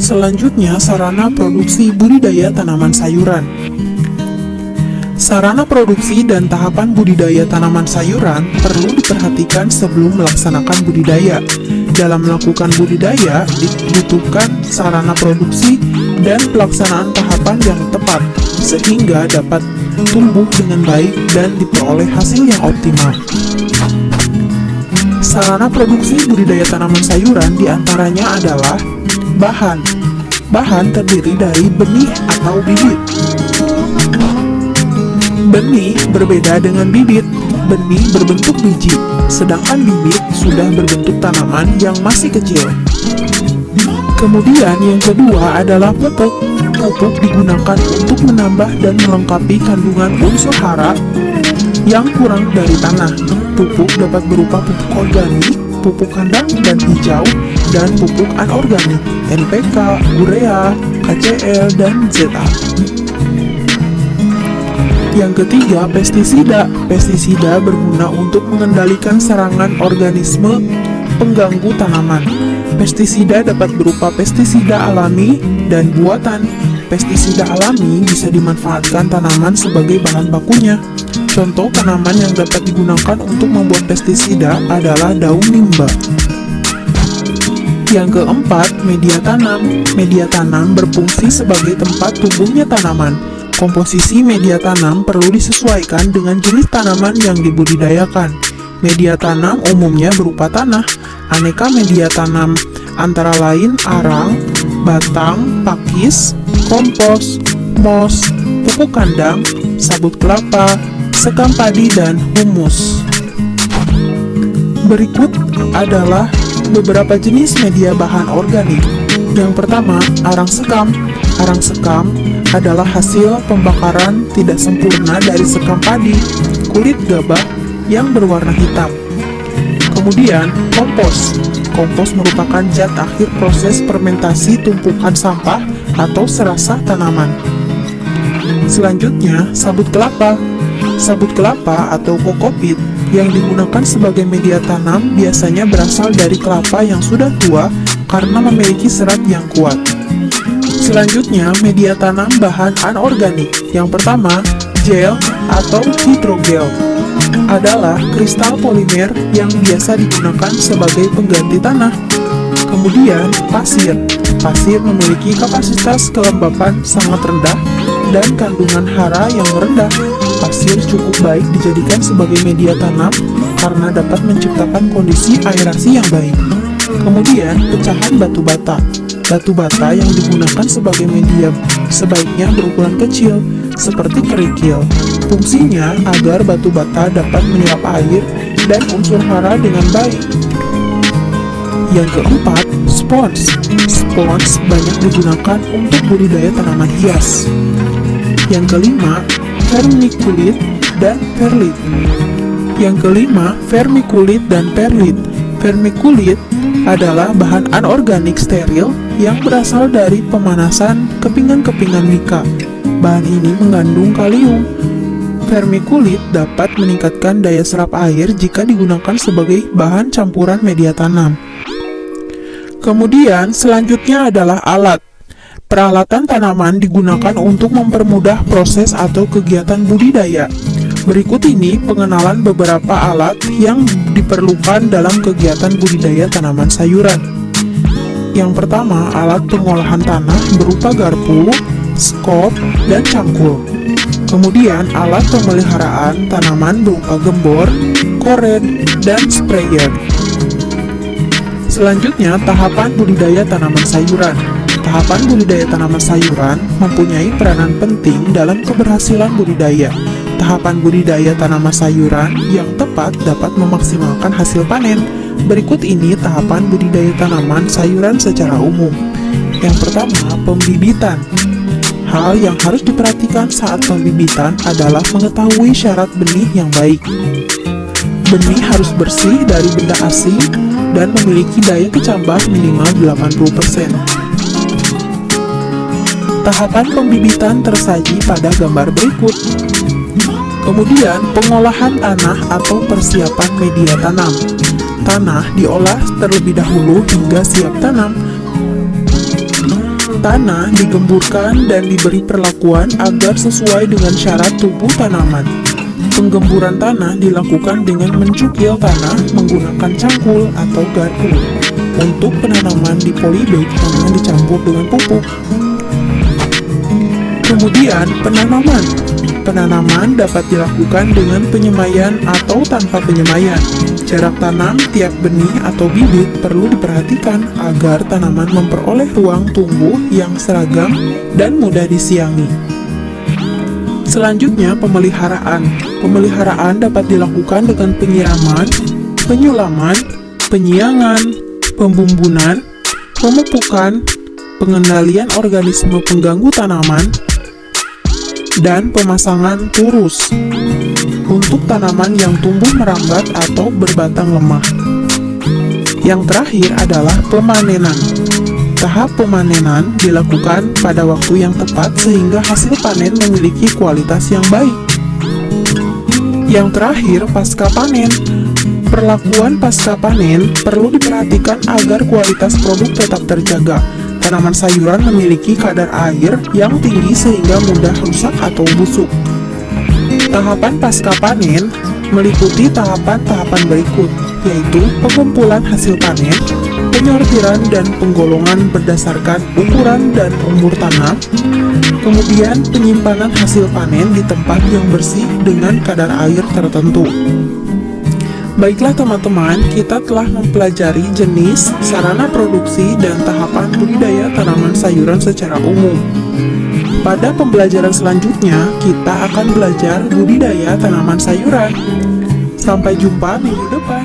Selanjutnya, sarana produksi budidaya tanaman sayuran. Sarana produksi dan tahapan budidaya tanaman sayuran perlu diperhatikan sebelum melaksanakan budidaya. Dalam melakukan budidaya, dibutuhkan sarana produksi dan pelaksanaan tahapan yang tepat, sehingga dapat tumbuh dengan baik dan diperoleh hasil yang optimal. Sarana produksi budidaya tanaman sayuran diantaranya adalah bahan. Bahan terdiri dari benih atau bibit. Benih berbeda dengan bibit. Benih berbentuk biji, sedangkan bibit sudah berbentuk tanaman yang masih kecil. Kemudian yang kedua adalah pupuk. Pupuk digunakan untuk menambah dan melengkapi kandungan unsur hara yang kurang dari tanah. Pupuk dapat berupa pupuk organik, pupuk kandang dan hijau, dan pupuk anorganik, NPK, urea, KCl, dan ZA. Yang ketiga, pestisida. Pestisida berguna untuk mengendalikan serangan organisme pengganggu tanaman. Pestisida dapat berupa pestisida alami dan buatan. Pestisida alami bisa dimanfaatkan tanaman sebagai bahan bakunya. Contoh tanaman yang dapat digunakan untuk membuat pestisida adalah daun nimba. Yang keempat, media tanam. Media tanam berfungsi sebagai tempat tumbuhnya tanaman. Komposisi media tanam perlu disesuaikan dengan jenis tanaman yang dibudidayakan. Media tanam umumnya berupa tanah. Aneka media tanam antara lain arang, batang, pakis, kompos, mos, pupuk kandang, sabut kelapa, sekam padi, dan humus. Berikut adalah beberapa jenis media bahan organik. Yang pertama, arang sekam. Arang sekam adalah hasil pembakaran tidak sempurna dari sekam padi, kulit gabah yang berwarna hitam. Kemudian, kompos. Kompos merupakan zat akhir proses fermentasi tumpukan sampah atau serasah tanaman. Selanjutnya, sabut kelapa. Sabut kelapa atau kokopit yang digunakan sebagai media tanam biasanya berasal dari kelapa yang sudah tua karena memiliki serat yang kuat. Selanjutnya, media tanam bahan anorganik. Yang pertama, gel atau hidrogel adalah kristal polimer yang biasa digunakan sebagai pengganti tanah. Kemudian, pasir. Pasir memiliki kapasitas kelembapan sangat rendah dan kandungan hara yang rendah. Pasir cukup baik dijadikan sebagai media tanam karena dapat menciptakan kondisi aerasi yang baik. Kemudian, pecahan batu bata. Batu bata yang digunakan sebagai media sebaiknya berukuran kecil, seperti kerikil. Fungsinya agar batu bata dapat menyerap air dan unsur hara dengan baik. Yang keempat, spons. Spons banyak digunakan untuk budidaya tanaman hias. Yang kelima, vermiculit dan perlit. Yang kelima, vermiculit dan perlit. Vermiculit adalah bahan anorganik steril yang berasal dari pemanasan kepingan-kepingan mika. Bahan ini mengandung kalium. Vermiculit dapat meningkatkan daya serap air jika digunakan sebagai bahan campuran media tanam. Kemudian, selanjutnya adalah alat. Peralatan tanaman digunakan untuk mempermudah proses atau kegiatan budidaya. Berikut ini pengenalan beberapa alat yang diperlukan dalam kegiatan budidaya tanaman sayuran. Yang pertama, alat pengolahan tanah berupa garpu, skop, dan cangkul. Kemudian, alat pemeliharaan tanaman berupa gembor, koren, dan sprayer. Selanjutnya, tahapan budidaya tanaman sayuran. Tahapan budidaya tanaman sayuran mempunyai peranan penting dalam keberhasilan budidaya. Tahapan budidaya tanaman sayuran yang tepat dapat memaksimalkan hasil panen. Berikut ini tahapan budidaya tanaman sayuran secara umum. Yang pertama, pembibitan. Hal yang harus diperhatikan saat pembibitan adalah mengetahui syarat benih yang baik. Benih harus bersih dari benda asing dan memiliki daya kecambah minimal 80%. Tahapan pembibitan tersaji pada gambar berikut. Kemudian, pengolahan tanah atau persiapan media tanam. Tanah diolah terlebih dahulu hingga siap tanam. Tanah digemburkan dan diberi perlakuan agar sesuai dengan syarat tubuh tanaman. Penggemburan tanah dilakukan dengan mencukil tanah menggunakan cangkul atau garpu. Untuk penanaman di polybag, tanah dicampur dengan pupuk. Kemudian, penanaman. Penanaman dapat dilakukan dengan penyemaian atau tanpa penyemaian. Jarak tanam tiap benih atau bibit perlu diperhatikan agar tanaman memperoleh ruang tumbuh yang seragam dan mudah disiangi. Selanjutnya, pemeliharaan. Pemeliharaan dapat dilakukan dengan penyiraman, penyulaman, penyiangan, pembumbunan, pemupukan, pengendalian organisme pengganggu tanaman, dan pemasangan turus untuk tanaman yang tumbuh merambat atau berbatang lemah. Yang terakhir adalah pemanenan. Tahap pemanenan dilakukan pada waktu yang tepat sehingga hasil panen memiliki kualitas yang baik. Yang terakhir, pasca panen. Perlakuan pasca panen perlu diperhatikan agar kualitas produk tetap terjaga. Tanaman sayuran memiliki kadar air yang tinggi sehingga mudah rusak atau busuk. Tahapan pasca panen meliputi tahapan-tahapan berikut, yaitu pengumpulan hasil panen, penyortiran dan penggolongan berdasarkan ukuran dan umur tanah, kemudian penyimpanan hasil panen di tempat yang bersih dengan kadar air tertentu. Baiklah teman-teman, kita telah mempelajari jenis, sarana produksi, dan tahapan budidaya tanaman sayuran secara umum. Pada pembelajaran selanjutnya, kita akan belajar budidaya tanaman sayuran. Sampai jumpa minggu depan.